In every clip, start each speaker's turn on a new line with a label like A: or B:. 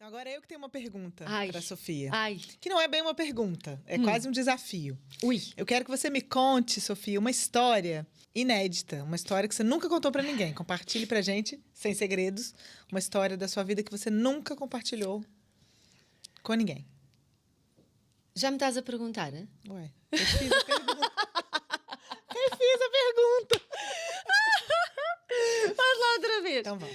A: Agora eu que tenho uma pergunta
B: Ai.
A: para a Sofia.
B: Ai.
A: Que não é bem uma pergunta, é quase um desafio.
B: Ui.
A: Eu quero que você me conte, Sofia, uma história inédita, uma história que você nunca contou para ninguém. Compartilhe pra gente, sem segredos, uma história da sua vida que você nunca compartilhou com ninguém.
B: Já me estás a perguntar?
A: Ué, eu fiz a pergunta. Eu fiz a pergunta.
B: Faz lá outra vez.
A: Então vamos.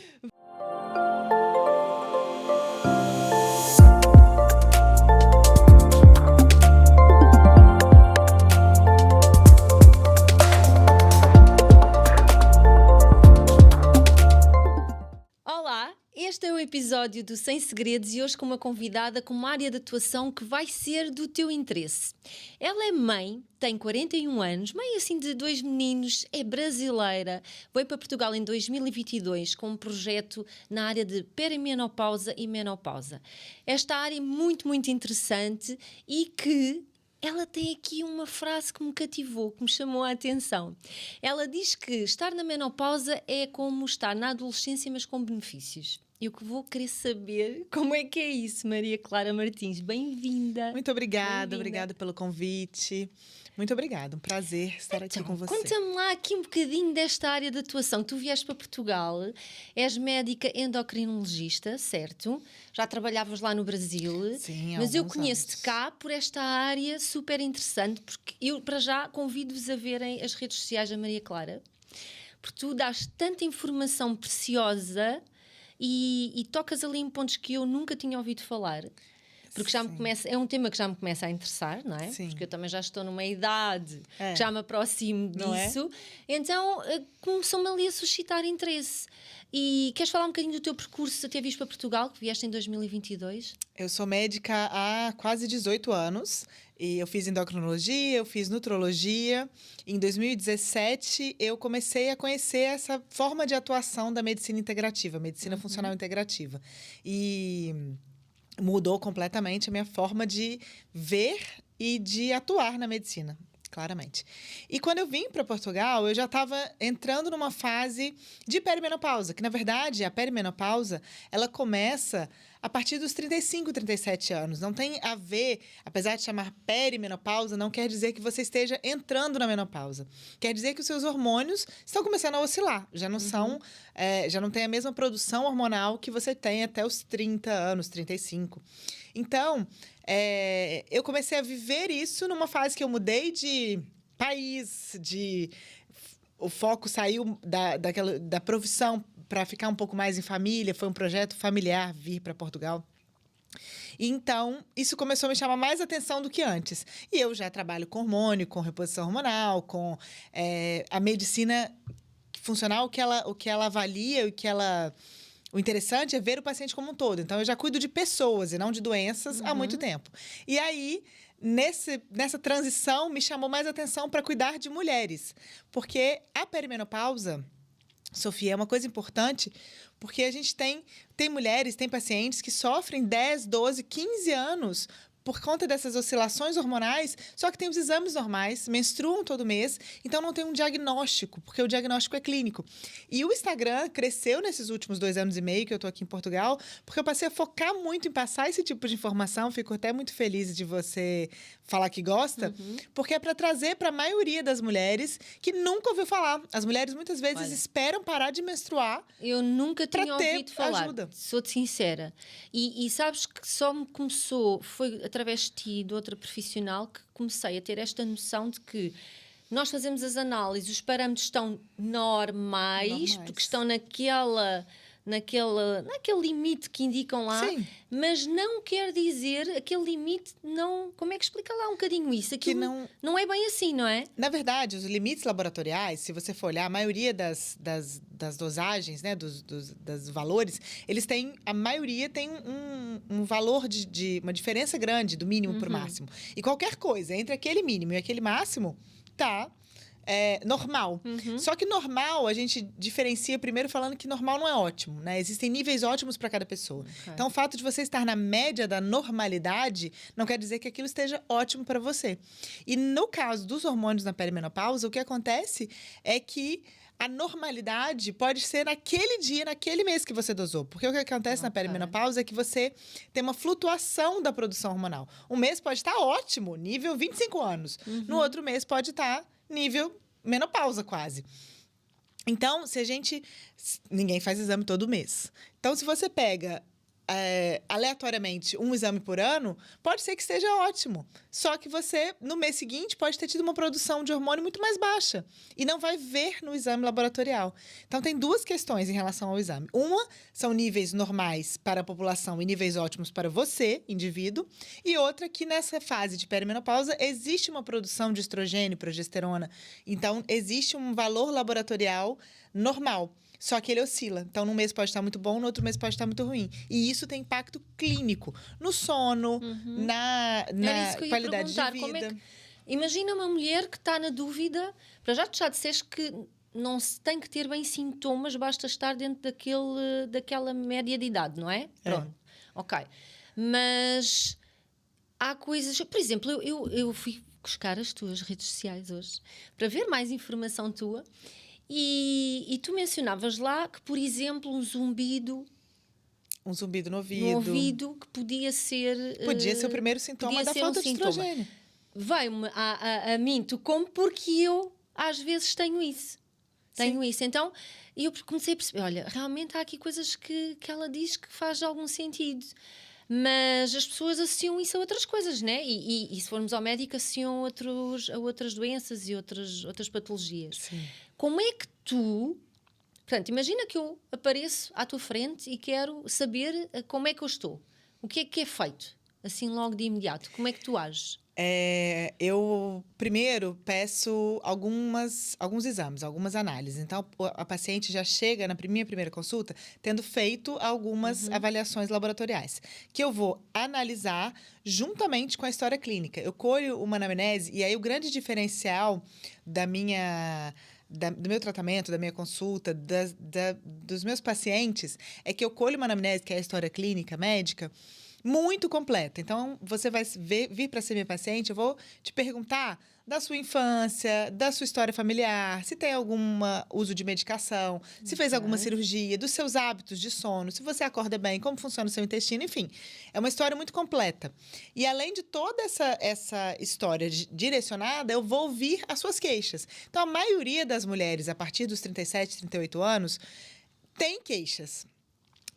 B: Olá, este é o episódio do Sem Segredos e hoje com uma convidada com uma área de atuação que vai ser do teu interesse. Ela é mãe, tem 41 anos, mãe assim de 2 meninos, é brasileira, veio para Portugal em 2022 com um projeto na área de perimenopausa e menopausa. Esta área é muito, muito interessante e que ela tem aqui uma frase que me cativou, que me chamou a atenção. Ela diz que estar na menopausa é como estar na adolescência, mas com benefícios. E o que vou querer saber, como é que é isso, Maria Clara Martins? Bem-vinda.
A: Muito obrigada,
B: Bem-vinda.
A: obrigada pelo convite. Muito obrigada, um prazer estar aqui com você.
B: Conta-me lá aqui um bocadinho desta área de atuação. Tu vieste para Portugal, és médica endocrinologista, certo? Já trabalhavas lá no Brasil.
A: Sim, há
B: mas eu
A: alguns
B: conheço-te
A: anos.
B: cá por esta área super interessante, porque eu, para já, convido-vos a verem as redes sociais da Maria Clara, porque tu dás tanta informação preciosa e tocas ali em pontos que eu nunca tinha ouvido falar. Porque já me
A: Sim.
B: começa, é um tema que já me começa a interessar, não é?
A: Sim.
B: Porque eu também já estou numa idade
A: É.
B: que já me aproximo
A: Não é?
B: disso. Então começou-me ali a suscitar interesse. E queres falar um bocadinho do teu percurso até vires para Portugal, que vieste em 2022?
A: Eu sou médica há quase 18 anos e eu fiz endocrinologia, eu fiz nutrologia. Em 2017, eu comecei a conhecer essa forma de atuação da medicina integrativa, medicina funcional integrativa. E mudou completamente a minha forma de ver e de atuar na medicina. Claramente. E quando eu vim para Portugal, eu já estava entrando numa fase de perimenopausa, que na verdade a perimenopausa, ela começa a partir dos 35, 37 anos. Não tem a ver, apesar de chamar perimenopausa, não quer dizer que você esteja entrando na menopausa. Quer dizer que os seus hormônios estão começando a oscilar, já não são, já não tem a mesma produção hormonal que você tem até os 30 anos, 35. Então, eu comecei a viver isso numa fase que eu mudei de país, o foco saiu da profissão para ficar um pouco mais em família, foi um projeto familiar vir para Portugal. E então, isso começou a me chamar mais atenção do que antes. E eu já trabalho com hormônio, com reposição hormonal, com a medicina funcional, o que ela avalia, o interessante é ver o paciente como um todo. Então, eu já cuido de pessoas e não de doenças há muito tempo. E aí, nessa transição, me chamou mais atenção para cuidar de mulheres. Porque a perimenopausa, Sofia, é uma coisa importante, porque a gente tem mulheres, tem pacientes que sofrem 10, 12, 15 anos por conta dessas oscilações hormonais, só que tem os exames normais, menstruam todo mês, então não tem um diagnóstico, porque o diagnóstico é clínico. E o Instagram cresceu nesses últimos 2 anos e meio que eu estou aqui em Portugal, porque eu passei a focar muito em passar esse tipo de informação, fico até muito feliz de você falar que gosta, porque é para trazer para a maioria das mulheres que nunca ouviu falar. As mulheres muitas vezes
B: Olha.
A: esperam parar de menstruar.
B: Eu nunca
A: Pra
B: tinha
A: ter
B: ouvido falar,
A: ajuda.
B: sou-te sincera. E sabes que só me começou, foi através de ti, de outra profissional, que comecei a ter esta noção de que nós fazemos as análises, os parâmetros estão normais. Porque estão naquele limite que indicam lá,
A: Sim.
B: mas não quer dizer, aquele limite não... Como é que explica lá um bocadinho isso? Aquilo não é bem assim, não é?
A: Na verdade, os limites laboratoriais, se você for olhar, a maioria das dosagens, né, dos valores, a maioria tem um valor de uma diferença grande do mínimo para o máximo. E qualquer coisa entre aquele mínimo e aquele máximo tá normal. Só que normal, a gente diferencia primeiro falando que normal não é ótimo, né? Existem níveis ótimos para cada pessoa.
B: Ok.
A: Então, o fato de você estar na média da normalidade não quer dizer que aquilo esteja ótimo para você. E no caso dos hormônios na perimenopausa, o que acontece é que a normalidade pode ser naquele dia, naquele mês que você dosou. Porque o que acontece na perimenopausa é que você tem uma flutuação da produção hormonal. Um mês pode estar ótimo, nível 25 anos. No outro mês pode estar nível menopausa quase. Então, ninguém faz exame todo mês. Então, se você pega aleatoriamente um exame por ano, pode ser que esteja ótimo. Só que você, no mês seguinte, pode ter tido uma produção de hormônio muito mais baixa. E não vai ver no exame laboratorial. Então, tem duas questões em relação ao exame. Uma são níveis normais para a população e níveis ótimos para você, indivíduo. E outra que nessa fase de perimenopausa existe uma produção de estrogênio, progesterona. Então, existe um valor laboratorial normal. Só que ele oscila. Então, num mês pode estar muito bom, no outro mês pode estar muito ruim. E isso tem impacto clínico no sono, na qualidade de vida.
B: Imagina uma mulher que está na dúvida. Para já, tu já disseste que não se tem que ter bem sintomas, basta estar dentro daquela média de idade, não é? Pronto. Ok. Mas há coisas... Por exemplo, eu fui buscar as tuas redes sociais hoje para ver mais informação tua. E tu mencionavas lá que, por exemplo, um zumbido
A: no
B: no ouvido que podia ser
A: o primeiro sintoma da falta de estrogênio.
B: Veio-me a mim, porque eu às vezes tenho isso. Então, eu comecei a perceber, olha, realmente há aqui coisas que ela diz que faz algum sentido. Mas as pessoas associam isso a outras coisas, né? E se formos ao médico, associam a outras doenças e outras patologias.
A: Sim.
B: Como é que tu... Portanto, imagina que eu apareço à tua frente e quero saber como é que eu estou. O que é feito? Assim, logo de imediato. Como é que tu ages?
A: Eu primeiro peço alguns exames, algumas análises. Então, a paciente já chega na minha primeira consulta tendo feito algumas avaliações laboratoriais, que eu vou analisar juntamente com a história clínica. Eu colho uma anamnese, e aí o grande diferencial do meu tratamento, da minha consulta, dos meus pacientes, é que eu colho uma anamnese, que é a história clínica médica, muito completa. Então, você vai vir para ser minha paciente, eu vou te perguntar da sua infância, da sua história familiar, se tem algum uso de medicação, se fez alguma cirurgia, dos seus hábitos de sono, se você acorda bem, como funciona o seu intestino, enfim. É uma história muito completa. E além de toda essa história direcionada, eu vou ouvir as suas queixas. Então, a maioria das mulheres, a partir dos 37, 38 anos, tem queixas.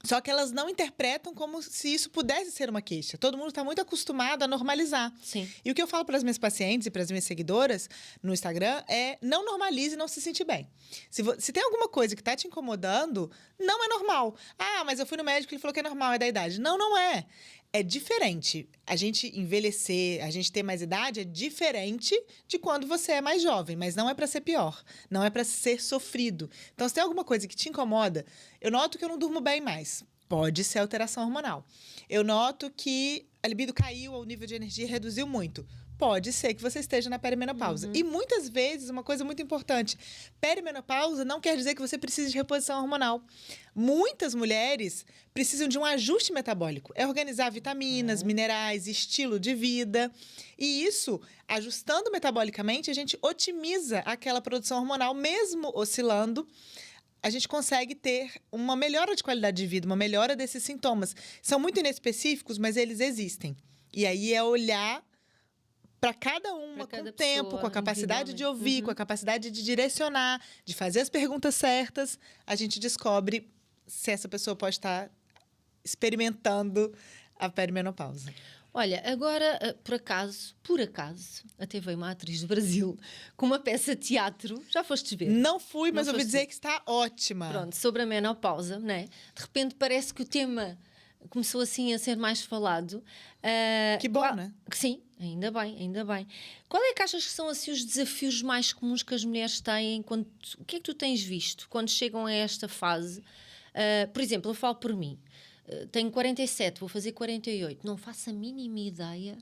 A: Só que elas não interpretam como se isso pudesse ser uma queixa. Todo mundo está muito acostumado a normalizar.
B: Sim.
A: E o que eu falo para as minhas pacientes e para as minhas seguidoras no Instagram é: não normalize e não se sentir bem. Se tem alguma coisa que está te incomodando, não é normal. Ah, mas eu fui no médico e ele falou que é normal, é da idade. Não, não é. É diferente. A gente envelhecer, a gente ter mais idade é diferente de quando você é mais jovem, mas não é para ser pior, não é para ser sofrido. Então, se tem alguma coisa que te incomoda, eu noto que eu não durmo bem mais. Pode ser alteração hormonal. Eu noto que a libido caiu, o nível de energia reduziu muito. Pode ser que você esteja na perimenopausa. E muitas vezes, uma coisa muito importante, perimenopausa não quer dizer que você precise de reposição hormonal. Muitas mulheres precisam de um ajuste metabólico. É organizar vitaminas, minerais, estilo de vida. E isso, ajustando metabolicamente, a gente otimiza aquela produção hormonal, mesmo oscilando. A gente consegue ter uma melhora de qualidade de vida, uma melhora desses sintomas. São muito inespecíficos, mas eles existem. E aí é olhar para cada uma, com o tempo, com a capacidade de ouvir, com a capacidade de direcionar, de fazer as perguntas certas, a gente descobre se essa pessoa pode estar experimentando a perimenopausa.
B: Olha, agora, por acaso, até veio uma atriz do Brasil com uma peça de teatro. Já fostes ver?
A: Não fui, mas ouvi dizer que está ótima.
B: Pronto, sobre a menopausa, não é? De repente parece que o tema começou assim a ser mais falado.
A: Que bom, né?
B: Sim, ainda bem. Qual é que achas que são assim os desafios mais comuns que as mulheres têm? O que é que tu tens visto quando chegam a esta fase? Por exemplo, eu falo por mim. Tenho 47, vou fazer 48. Não faço a mínima ideia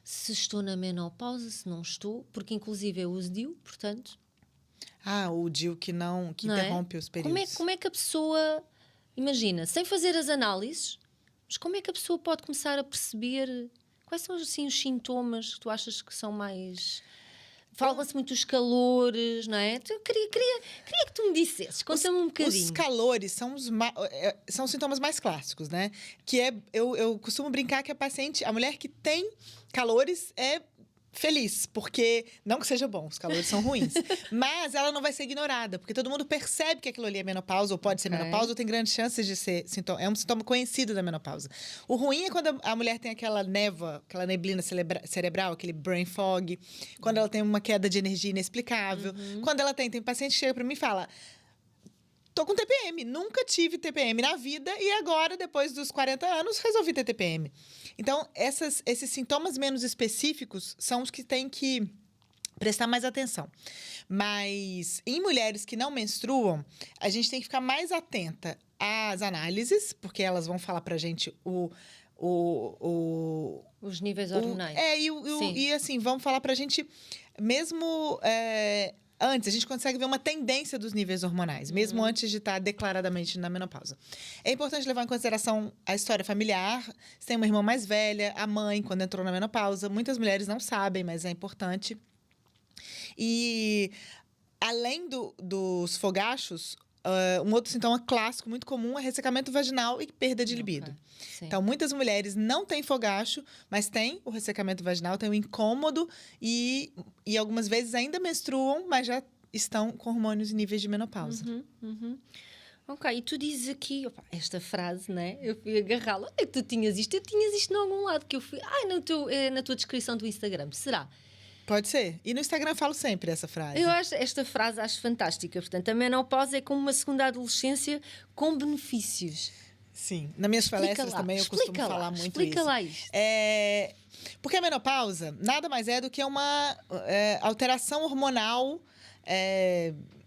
B: se estou na menopausa, se não estou, porque inclusive eu uso DIU, portanto.
A: O DIU que interrompe os períodos.
B: Como é que a pessoa, imagina, sem fazer as análises, mas como é que a pessoa pode começar a perceber quais são assim os sintomas que tu achas que são mais Fala-se muito dos calores, não é? Queria que tu me dissesses, conta-me um bocadinho.
A: Os calores são são os sintomas mais clássicos, né? Que é, eu costumo brincar que a mulher que tem calores é feliz, porque não que seja bom, os calores são ruins, mas ela não vai ser ignorada, porque todo mundo percebe que aquilo ali é menopausa, ou pode ser menopausa, ou tem grandes chances de ser sintoma. É um sintoma conhecido da menopausa. O ruim é quando a mulher tem aquela neblina cerebral, aquele brain fog, quando ela tem uma queda de energia inexplicável, quando ela tem paciente que chega para mim e fala: tô com TPM, nunca tive TPM na vida e agora, depois dos 40 anos, resolvi ter TPM. Então, esses sintomas menos específicos são os que tem que prestar mais atenção. Mas em mulheres que não menstruam, a gente tem que ficar mais atenta às análises, porque elas vão falar pra gente
B: os níveis hormonais.
A: E assim, vão falar pra gente mesmo... antes, a gente consegue ver uma tendência dos níveis hormonais, mesmo antes de estar declaradamente na menopausa. É importante levar em consideração a história familiar. Se tem uma irmã mais velha, a mãe, quando entrou na menopausa. Muitas mulheres não sabem, mas é importante. E, além dos fogachos, um outro sintoma clássico, muito comum, é ressecamento vaginal e perda de libido. Então, muitas mulheres não têm fogacho, mas têm o ressecamento vaginal, têm o incômodo e algumas vezes ainda menstruam, mas já estão com hormônios em níveis de menopausa.
B: Ok, e tu dizes aqui, esta frase, né? Eu fui agarrá-la. Onde é que tu tinhas isto? Eu tinhas isto em algum lado que eu fui... na tua descrição do Instagram, será?
A: Pode ser. E no Instagram eu falo sempre essa frase.
B: Eu acho esta frase fantástica. Portanto, a menopausa é como uma segunda adolescência com benefícios.
A: Sim. Nas minhas palestras também eu costumo falar muito isso.
B: Explica lá isto.
A: Porque a menopausa nada mais é do que uma alteração hormonal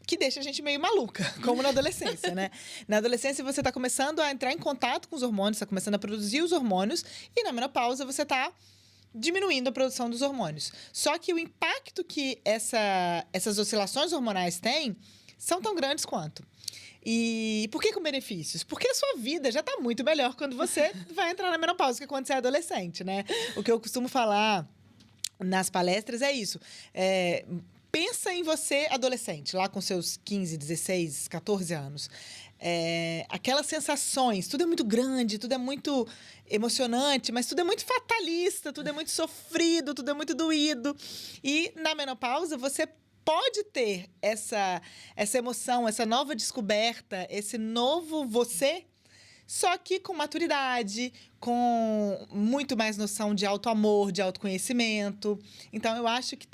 A: que deixa a gente meio maluca, como na adolescência, né? Na adolescência você está começando a entrar em contato com os hormônios, está começando a produzir os hormônios, e na menopausa você está diminuindo a produção dos hormônios. Só que o impacto que essas oscilações hormonais têm são tão grandes quanto. E por que com benefícios? Porque a sua vida já está muito melhor quando você vai entrar na menopausa que quando você é adolescente, né? O que eu costumo falar nas palestras é isso. Pensa em você adolescente, lá com seus 15, 16, 14 anos. Aquelas sensações, tudo é muito grande, tudo é muito emocionante, mas tudo é muito fatalista, tudo é muito sofrido, tudo é muito doído. E na menopausa você pode ter essa emoção, essa nova descoberta, esse novo você, só que com maturidade, com muito mais noção de autoamor, de autoconhecimento. Então, eu acho que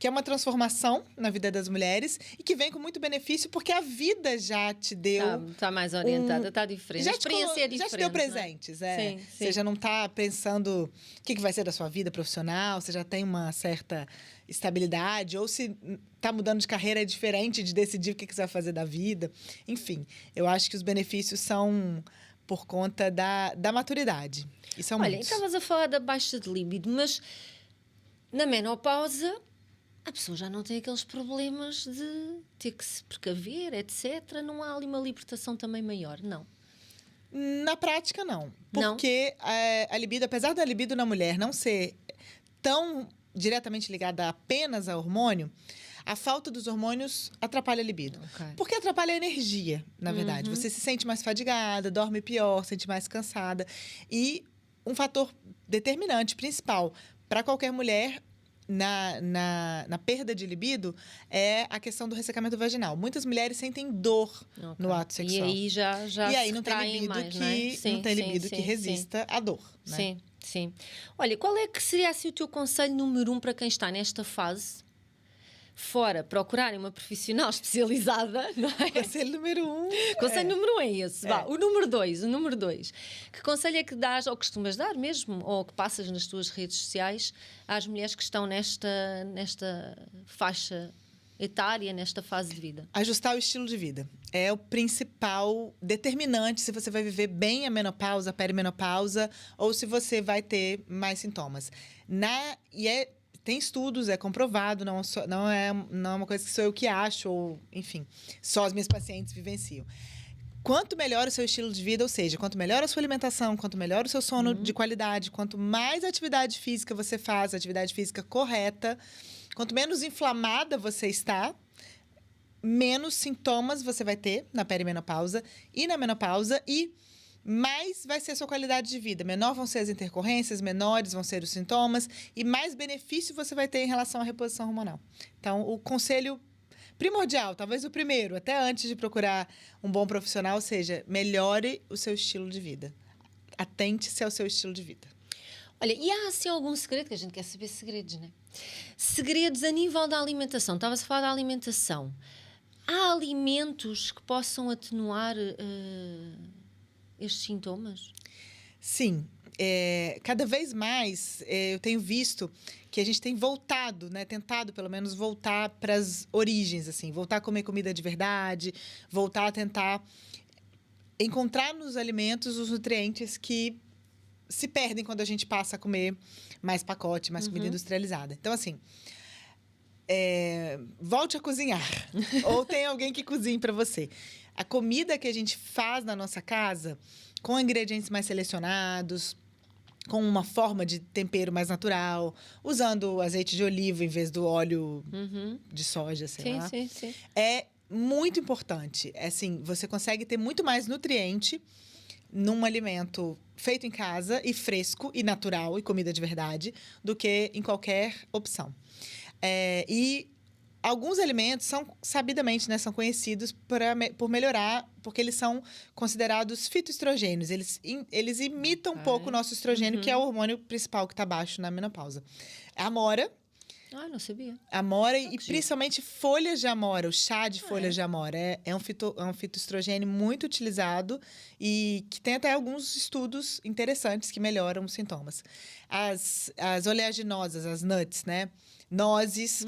A: é uma transformação na vida das mulheres e que vem com muito benefício, porque a vida já te deu...
B: Tá mais orientada, tá diferente. A experiência é diferente.
A: Já te deu presentes,
B: Sim.
A: Você já não tá pensando o que vai ser da sua vida profissional, você já tem uma certa estabilidade, ou se tá mudando de carreira é diferente de decidir o que você vai fazer da vida. Enfim, eu acho que os benefícios são por conta da maturidade. E são muitos.
B: Estavas a falar da baixa de líbido, mas na menopausa a pessoa já não tem aqueles problemas de ter que se precaver, etc. Não há ali uma libertação também maior, não?
A: Na prática, não. Porque a libido, apesar da libido na mulher não ser tão diretamente ligada apenas ao hormônio, a falta dos hormônios atrapalha a libido. Porque atrapalha a energia, na verdade. Você se sente mais fadigada, dorme pior, se sente mais cansada. E um fator determinante, principal, para qualquer mulher na perda de libido é a questão do ressecamento vaginal. Muitas mulheres sentem dor no ato sexual.
B: E aí já
A: e aí não tem libido
B: mais,
A: não tem libido que resista à dor. Né?
B: Sim. Olha, qual é que seria assim, o teu conselho número 1 para quem está nesta fase? Fora procurarem uma profissional especializada, não é?
A: Conselho número 1.
B: Conselho número 1 é esse. Vá, o número 2. Que conselho é que dás, ou costumas dar mesmo, ou que passas nas tuas redes sociais às mulheres que estão nesta faixa etária, nesta fase de vida?
A: Ajustar o estilo de vida. É o principal determinante se você vai viver bem a menopausa, a perimenopausa, ou se você vai ter mais sintomas. Tem estudos, é comprovado, não é uma coisa que sou eu que acho, ou, enfim, só as minhas pacientes vivenciam. Quanto melhor o seu estilo de vida, ou seja, quanto melhor a sua alimentação, quanto melhor o seu sono de qualidade, quanto mais atividade física você faz, atividade física correta, Quanto menos inflamada você está, menos sintomas você vai ter na perimenopausa e na menopausa e mais vai ser a sua qualidade de vida. Menor vão ser as intercorrências, menores vão ser os sintomas e mais benefício você vai ter em relação à reposição hormonal. Então, o conselho primordial, talvez o primeiro, até antes de procurar um bom profissional, seja melhore o seu estilo de vida. Atente-se ao seu estilo de vida.
B: Olha, e há assim algum segredo, que a gente quer saber segredos, né? Segredos a nível da alimentação. Estavas a falar da alimentação. Há alimentos que possam atenuar estes sintomas?
A: Sim. Cada vez mais eu tenho visto que a gente tem voltado, né? Tentado, pelo menos, voltar para as origens, assim. Voltar a comer comida de verdade, voltar a tentar encontrar nos alimentos os nutrientes que se perdem quando a gente passa a comer mais pacote, mais comida industrializada. Então, assim, volte a cozinhar. Ou tem alguém que cozinhe para você. A comida que a gente faz na nossa casa, com ingredientes mais selecionados, com uma forma de tempero mais natural, usando azeite de oliva em vez do óleo de soja, sei lá.
B: Sim.
A: É muito importante. Assim, você consegue ter muito mais nutriente num alimento feito em casa e fresco e natural e comida de verdade do que em qualquer opção. E alguns alimentos são, sabidamente, né, são conhecidos por melhorar, porque eles são considerados fitoestrogênios. Eles imitam um pouco o nosso estrogênio, que é o hormônio principal que está baixo na menopausa. A amora.
B: Não sabia.
A: Amora e principalmente folhas de amora, o chá de folhas de amora. É um fitoestrogênio muito utilizado e que tem até alguns estudos interessantes que melhoram os sintomas. As oleaginosas, as nuts, né? Nozes,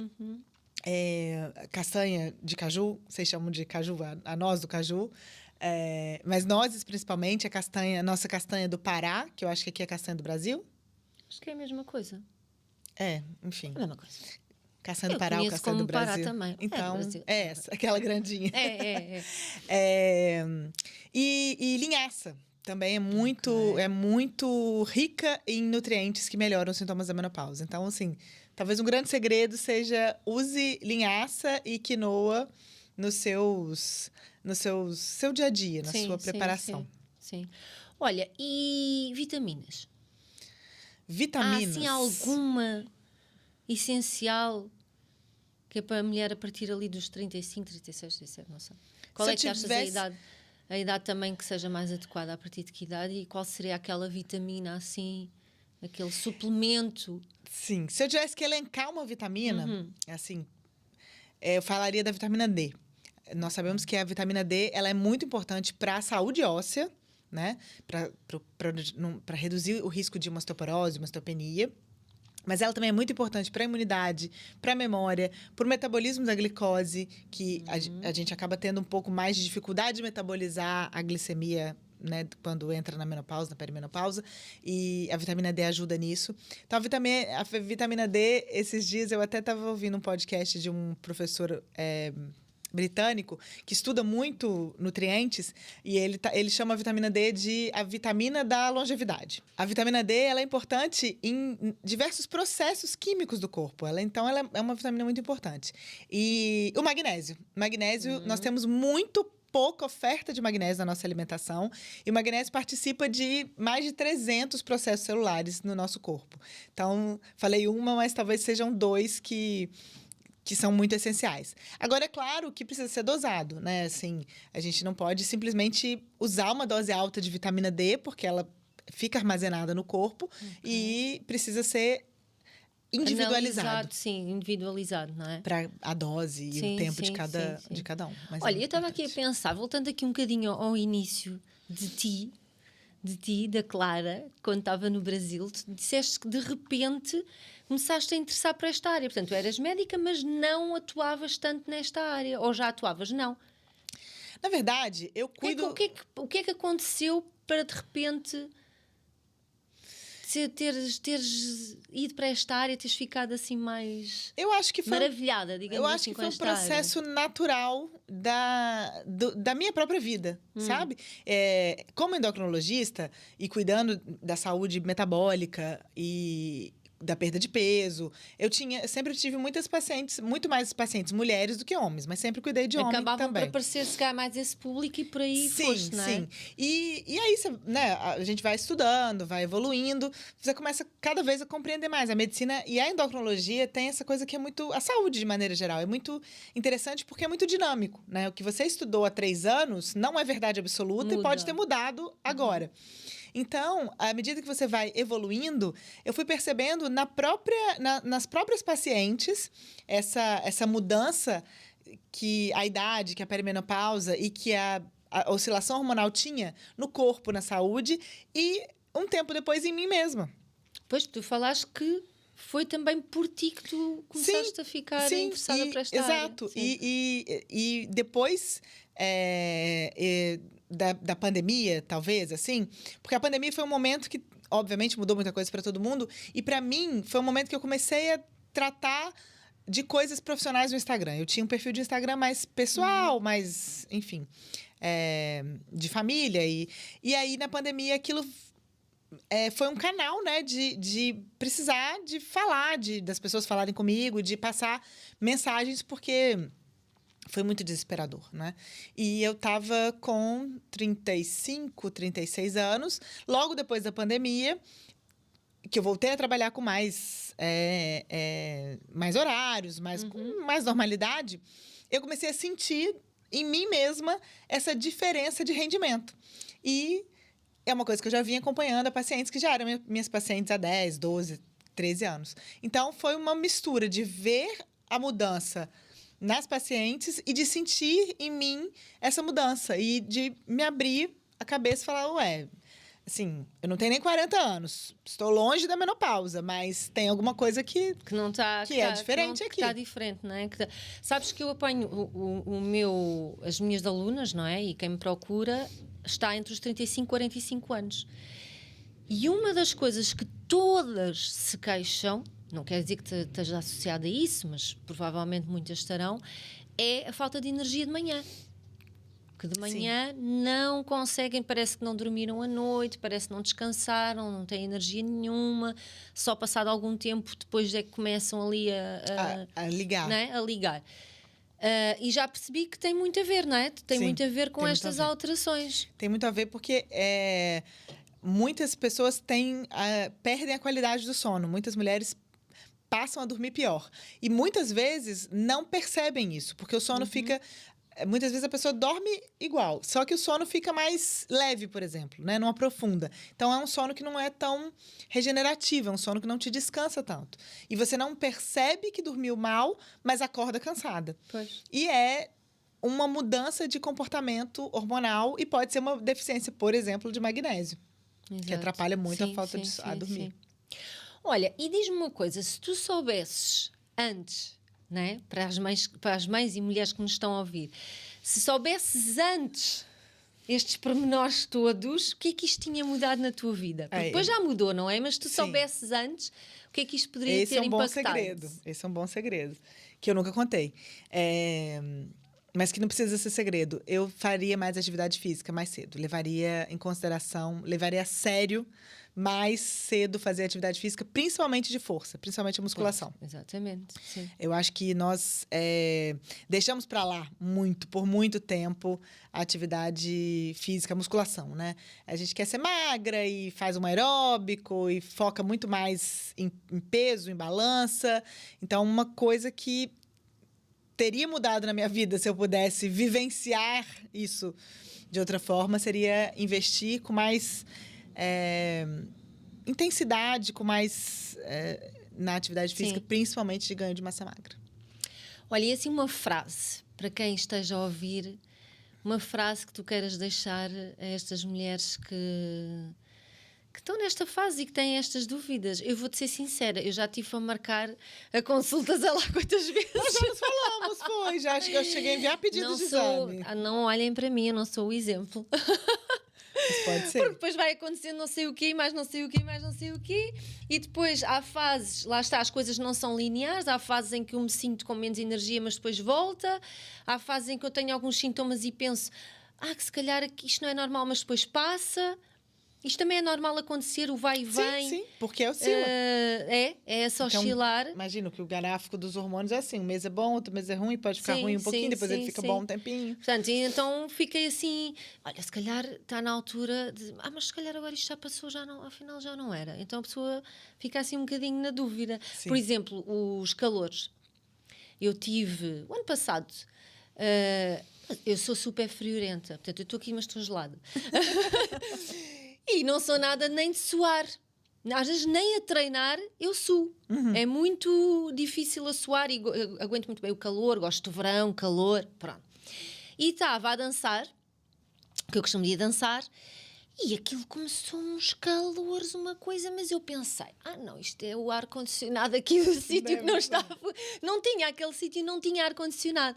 A: castanha de caju, vocês chamam de caju, a noz do caju. Mas nozes, principalmente, a nossa castanha do Pará, que eu acho que aqui é a castanha do Brasil.
B: Acho que é a mesma coisa.
A: Enfim.
B: É a mesma coisa.
A: Castanha do Pará ou castanha do Brasil.
B: Pará também.
A: Então,
B: Brasil.
A: Essa, aquela grandinha.
B: É.
A: E linhaça. Também é muito rica em nutrientes que melhoram os sintomas da menopausa. Então, assim, talvez um grande segredo seja use linhaça e quinoa no seu dia a dia, na sua preparação.
B: Sim. Olha, e vitaminas?
A: Vitaminas.
B: Há, assim, alguma essencial que é para a mulher a partir ali dos 35, 36, 37, não sei. Qual é que achas a idade também que seja mais adequada a partir de que idade? E qual seria aquela vitamina, assim, aquele suplemento?
A: Sim, se eu tivesse que elencar uma vitamina, assim, eu falaria da vitamina D. Nós sabemos que a vitamina D ela é muito importante para a saúde óssea, né? Para reduzir o risco de uma osteoporose, uma osteopenia. Mas ela também é muito importante para a imunidade, para a memória, para o metabolismo da glicose, que a gente acaba tendo um pouco mais de dificuldade de metabolizar a glicemia, né, quando entra na menopausa, na perimenopausa, e a vitamina D ajuda nisso. Então, a vitamina D, esses dias eu até estava ouvindo um podcast de um professor britânico que estuda muito nutrientes e ele chama a vitamina D de a vitamina da longevidade. A vitamina D ela é importante em diversos processos químicos do corpo. Então, ela é uma vitamina muito importante. E o magnésio. Nós temos muito pouca oferta de magnésio na nossa alimentação e o magnésio participa de mais de 300 processos celulares no nosso corpo. Então, falei uma, mas talvez sejam dois que são muito essenciais. Agora, é claro que precisa ser dosado, né? Assim, a gente não pode simplesmente usar uma dose alta de vitamina D, porque ela fica armazenada no corpo e precisa ser individualizado.
B: Analisado, sim, individualizado, não é?
A: Para a dose e o tempo de cada um. Mas
B: olha, eu estava aqui a pensar, voltando aqui um bocadinho ao início de ti, da Clara, quando estava no Brasil, tu disseste que de repente começaste a interessar por esta área. Portanto, tu eras médica, mas não atuavas tanto nesta área. Ou já atuavas? Não.
A: Na verdade, eu cuido...
B: O que é que aconteceu para, de repente, teres ido para esta área, teres ficado assim mais...
A: Eu acho que foi
B: maravilhada, digamos assim,
A: eu acho que foi um processo natural da minha própria vida, sabe? Como endocrinologista e cuidando da saúde metabólica e da perda de peso. Eu sempre tive muitas pacientes, muito mais pacientes mulheres do que homens, mas sempre cuidei de homem
B: Acabavam
A: também.
B: por aparecer, se calhar, mais esse público e por aí foste, não é?
A: Sim. E aí, né, a gente vai estudando, vai evoluindo, você começa cada vez a compreender mais. A medicina e a endocrinologia tem essa coisa que é muito... A saúde, de maneira geral, é muito interessante porque é muito dinâmico, né? O que você estudou há 3 anos não é verdade absoluta e pode ter mudado agora. Então, à medida que você vai evoluindo, eu fui percebendo nas próprias pacientes essa mudança que a idade, que a perimenopausa e que a oscilação hormonal tinha no corpo, na saúde e um tempo depois em mim mesma.
B: Pois, tu falaste que foi também por ti que tu começaste a ficar interessada por esta área.
A: Exato. E depois da pandemia, talvez, assim, porque a pandemia foi um momento que, obviamente, mudou muita coisa para todo mundo, e para mim foi um momento que eu comecei a tratar de coisas profissionais no Instagram. Eu tinha um perfil de Instagram mais pessoal, mais, enfim, de família. E aí, na pandemia, aquilo foi um canal, né, de precisar de falar, das pessoas falarem comigo, de passar mensagens, porque foi muito desesperador, né? E eu tava com 35, 36 anos, logo depois da pandemia, que eu voltei a trabalhar com mais horários, com mais normalidade, eu comecei a sentir em mim mesma essa diferença de rendimento. E é uma coisa que eu já vinha acompanhando a pacientes que já eram minhas pacientes há 10, 12, 13 anos. Então, foi uma mistura de ver a mudança nas pacientes e de sentir em mim essa mudança. E de me abrir a cabeça e falar, assim, eu não tenho nem 40 anos, estou longe da menopausa, mas tem alguma coisa que não tá, que é diferente aqui.
B: Que está diferente, não é? Sabes que eu apanho as minhas alunas, não é? E quem me procura está entre os 35 e 45 anos. E uma das coisas que todas se queixam, não quer dizer que esteja associada a isso, mas provavelmente muitas estarão, é a falta de energia de manhã. Que de manhã não conseguem, parece que não dormiram a noite, parece que não descansaram, não têm energia nenhuma, só passado algum tempo depois é que começam ali a ligar. Né? A ligar. E já percebi que tem muito a ver, não é? Tem muito a ver com estas alterações.
A: Tem muito a ver porque muitas pessoas perdem a qualidade do sono. Muitas mulheres passam a dormir pior. E muitas vezes não percebem isso, porque o sono fica... Muitas vezes a pessoa dorme igual, só que o sono fica mais leve, por exemplo, né? Não aprofunda. Então, é um sono que não é tão regenerativo, é um sono que não te descansa tanto. E você não percebe que dormiu mal, mas acorda cansada.
B: Pois.
A: E é uma mudança de comportamento hormonal e pode ser uma deficiência, por exemplo, de magnésio. Exato. Que atrapalha muito a falta de dormir.
B: Sim. Olha, e diz-me uma coisa, se tu soubesses antes... Né? Para as mães e mulheres que nos estão a ouvir, se soubesses antes estes pormenores todos, o que é que isto tinha mudado na tua vida? Porque depois já mudou, não é? Mas se tu soubesses antes, o que é que isto poderia ter impactado?
A: Esse é um bom segredo, que eu nunca contei. Mas que não precisa ser segredo. Eu faria mais atividade física mais cedo. Levaria a sério mais cedo fazer atividade física, principalmente de força, principalmente a musculação.
B: Exatamente, sim.
A: Eu acho que nós deixamos para lá por muito tempo, a atividade física, a musculação, né? A gente quer ser magra e faz um aeróbico e foca muito mais em peso, em balança. Então, uma coisa que teria mudado na minha vida se eu pudesse vivenciar isso de outra forma seria investir com mais intensidade, com mais na atividade física, principalmente de ganho de massa magra.
B: Olha, e assim uma frase, para quem esteja a ouvir, uma frase que tu queiras deixar a estas mulheres que estão nesta fase e que têm estas dúvidas. Eu vou-te ser sincera, eu já tive a marcar a consulta, sei lá quantas vezes.
A: Nós já falamos, foi. Já acho que eu cheguei a enviar pedido de exame.
B: Não olhem para mim, eu não sou o exemplo.
A: Isso pode ser.
B: Porque depois vai acontecendo não sei o quê, mais não sei o quê, mais não sei o quê. E depois há fases, lá está, as coisas não são lineares. Há fases em que eu me sinto com menos energia, mas depois volta. Há fases em que eu tenho alguns sintomas e penso que se calhar isto não é normal, mas depois passa. Isto também é normal acontecer, o vai e vem.
A: Sim, porque oscila.
B: É essa
A: Então,
B: oscilar.
A: Imagina que o gráfico dos hormônios é assim, um mês é bom, outro mês é ruim, pode ficar
B: Sim,
A: ruim um pouquinho,
B: sim,
A: depois ele
B: sim,
A: fica
B: sim.
A: bom um tempinho.
B: Portanto, e então fiquei assim, olha, se calhar está na altura de, mas se calhar agora isto já passou, já não, afinal já não era. Então a pessoa fica assim um bocadinho na dúvida.
A: Sim.
B: Por exemplo, os calores. Eu tive, o ano passado, eu sou super friorenta, portanto eu estou aqui mas estou gelada. E não sou nada nem de suar. Às vezes nem a treinar eu suo. É muito difícil a suar e eu aguento muito bem o calor, gosto de verão, calor, pronto. E estava a dançar, que eu costumo ir dançar, e aquilo começou uns calores, uma coisa, mas eu pensei, não, isto é o ar-condicionado aqui do sítio que não estava, não tinha aquele sítio, não tinha ar-condicionado.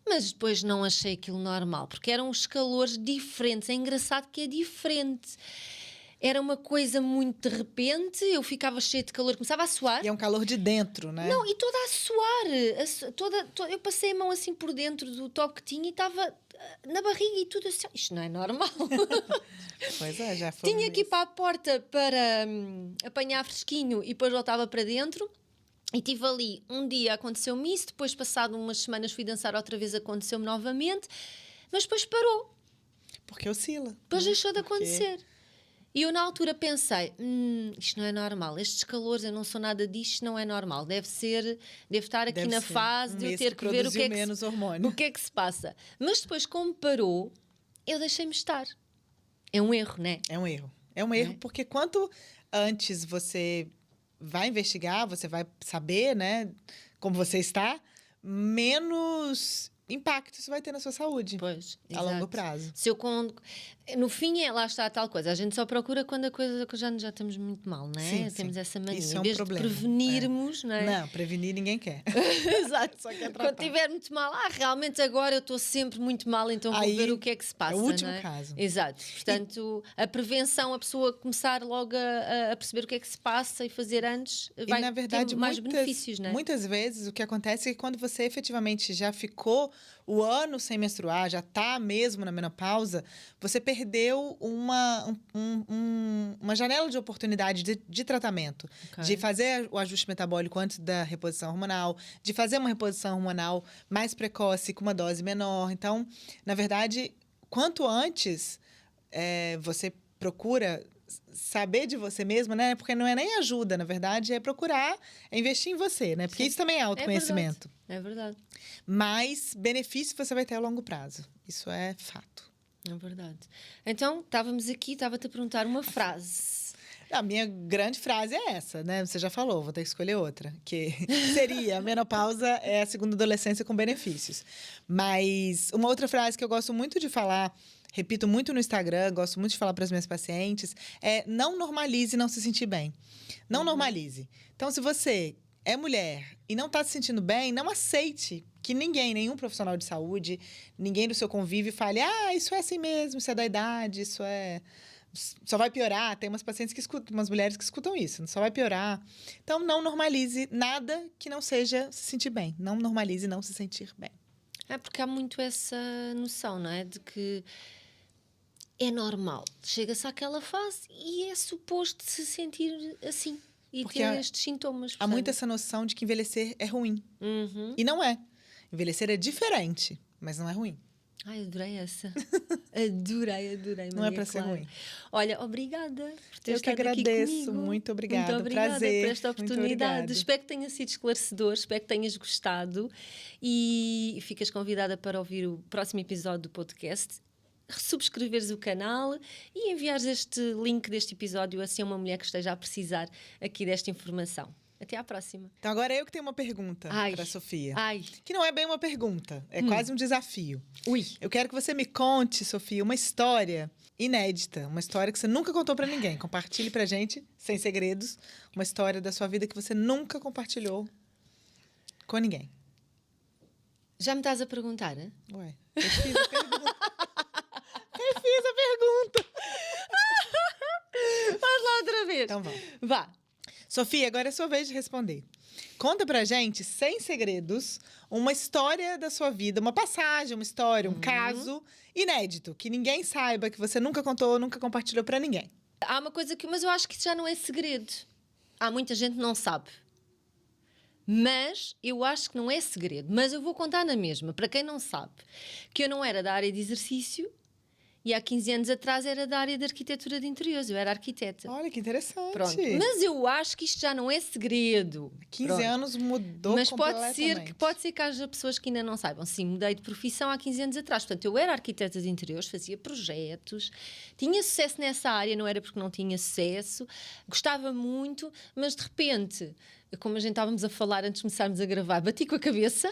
B: Mas depois não achei aquilo normal, porque eram uns calores diferentes, é engraçado que é diferente. Era uma coisa muito de repente, eu ficava cheia de calor, começava a suar.
A: E é um calor de dentro, né?
B: Não, e toda a suar. Eu passei a mão assim por dentro do top que tinha e estava na barriga e tudo assim. Isto não é normal.
A: Pois é, já foi.
B: Tinha que ir para a porta para apanhar fresquinho e depois voltava para dentro. E tive ali, um dia aconteceu-me isso, depois passado umas semanas fui dançar outra vez, aconteceu-me novamente, mas depois parou.
A: Porque oscila.
B: Depois deixou de acontecer. E eu na altura pensei, isto não é normal, estes calores, eu não sou nada disto, não é normal, deve estar aqui na fase de eu ter que ver o que é que se passa. Mas depois, como parou, eu deixei-me estar. É um erro, não é?
A: É um erro. É um erro porque quanto antes você vai investigar, você vai saber, né, como você está, menos impacto isso vai ter na sua saúde.
B: Pois,
A: a longo prazo.
B: Se eu no fim, lá está a tal coisa. A gente só procura quando a coisa já estamos muito mal, não é?
A: Sim,
B: Temos essa mania.
A: Isso é um
B: em vez
A: problema.
B: de prevenirmos, não é?
A: Não, prevenir ninguém quer.
B: Exato.
A: Só quer
B: Quando estiver muito mal, realmente agora eu estou sempre muito mal, então vou ver o que é que se passa.
A: É o último
B: não é?
A: caso.
B: Exato. Portanto, a prevenção, a pessoa começar logo a perceber o que é que se passa e fazer antes, vai
A: na verdade,
B: ter mais benefícios, não é?
A: Muitas vezes o que acontece é que quando você efetivamente já ficou o ano sem menstruar, já está mesmo na menopausa, você perdeu uma janela de oportunidade de tratamento.
B: Okay.
A: De fazer o ajuste metabólico antes da reposição hormonal, de fazer uma reposição hormonal mais precoce, com uma dose menor. Então, na verdade, quanto antes você procura saber de você mesma, né? Porque não é nem ajuda, na verdade, é procurar investir em você, né? Porque isso também é autoconhecimento.
B: É verdade.
A: Mas benefício você vai ter a longo prazo. Isso é fato.
B: É verdade. Então, estava-te a perguntar uma frase.
A: A minha grande frase é essa, né? Você já falou, vou ter que escolher outra. Que seria, a menopausa é a segunda adolescência com benefícios. Mas uma outra frase que eu gosto muito de falar, repito muito no Instagram, gosto muito de falar para as minhas pacientes, é não normalize não se sentir bem. Não normalize. Então, se você é mulher e não está se sentindo bem, não aceite que nenhum profissional de saúde, ninguém do seu convívio fale, isso é assim mesmo, isso é da idade, isso só vai piorar. Tem umas pacientes que escutam, umas mulheres que escutam isso, só vai piorar. Então, não normalize nada que não seja se sentir bem. Não normalize não se sentir bem.
B: É porque há muito essa noção, não é? De que é normal. Chega-se àquela fase e é suposto se sentir assim. E porque ter estes sintomas.
A: Há muito essa noção de que envelhecer é ruim. E não é. Envelhecer é diferente, mas não é ruim.
B: Ai, adorei essa. Adorei, Maria.
A: Não é para ser ruim.
B: Olha, obrigada por ter estado
A: aqui comigo. Eu que agradeço. Muito obrigada.
B: Muito obrigada
A: Prazer.
B: por esta oportunidade. Espero que tenha sido esclarecedor, espero que tenhas gostado e ficas convidada para ouvir o próximo episódio do podcast. Subscreveres o canal e enviares este link deste episódio a uma mulher que esteja a precisar aqui desta informação. Até à próxima.
A: Então, agora eu que tenho uma pergunta para a Sofia. Que não é bem uma pergunta, é quase um desafio. Eu quero que você me conte, Sofia, uma história inédita, uma história que você nunca contou para ninguém. Compartilhe pra gente, sem segredos, uma história da sua vida que você nunca compartilhou com ninguém.
B: Já me estás a perguntar, né?
A: Ué, eu fiz a pergunta. Eu fiz a pergunta.
B: Faz lá outra vez.
A: Então vamos.
B: Vá.
A: Sofia, agora é a sua vez de responder. Conta pra gente, sem segredos, uma história da sua vida, uma passagem, uma história, um caso inédito, que ninguém saiba, que você nunca contou, nunca compartilhou pra ninguém.
B: Há uma coisa mas eu acho que isso já não é segredo. Há muita gente que não sabe. Mas eu acho que não é segredo. Mas eu vou contar na mesma, para quem não sabe, que eu não era da área de exercício e há 15 anos atrás era da área de arquitetura de interiores. Eu era arquiteta.
A: Olha, que interessante.
B: Pronto. Mas eu acho que isto já não é segredo.
A: 15 anos mudou
B: mas
A: completamente.
B: pode ser que haja pessoas que ainda não saibam. Sim, mudei de profissão há 15 anos atrás. Portanto, eu era arquiteta de interiores, fazia projetos, tinha sucesso nessa área, não era porque não tinha sucesso, gostava muito, mas de repente, como a gente estávamos a falar antes de começarmos a gravar, bati com a cabeça...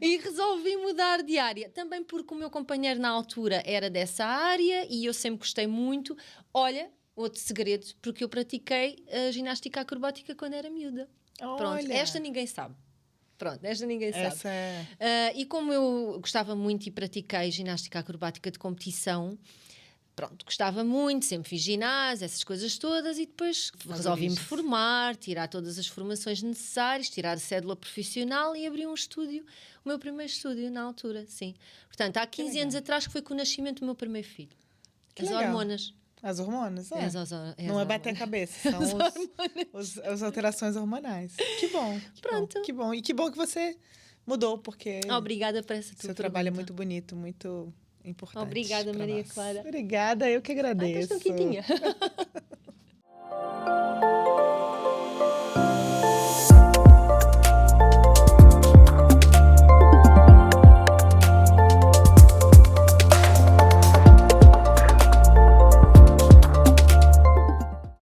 B: E resolvi mudar de área. Também porque o meu companheiro na altura era dessa área e eu sempre gostei muito. Olha, outro segredo, porque eu pratiquei a ginástica acrobática quando era miúda. Pronto, esta ninguém sabe. Pronto, esta ninguém sabe. E como eu gostava muito e pratiquei ginástica acrobática de competição, pronto, gostava muito, sempre fiz ginásio, essas coisas todas, e depois resolvi-me formar, tirar todas as formações necessárias, tirar a cédula profissional e abri um estúdio, o meu primeiro estúdio na altura, sim. Portanto, há 15 anos atrás que foi com o nascimento do meu primeiro filho. As hormonas.
A: As hormonas,
B: é.
A: Não é bater a cabeça, são as alterações hormonais. Que bom.
B: Pronto.
A: Que bom. E que bom que você mudou, porque...
B: Obrigada por essa tua
A: seu trabalho é muito bonito, muito... importante.
B: Obrigada, Maria Clara.
A: Obrigada, eu que agradeço.
B: Estás tão quentinha.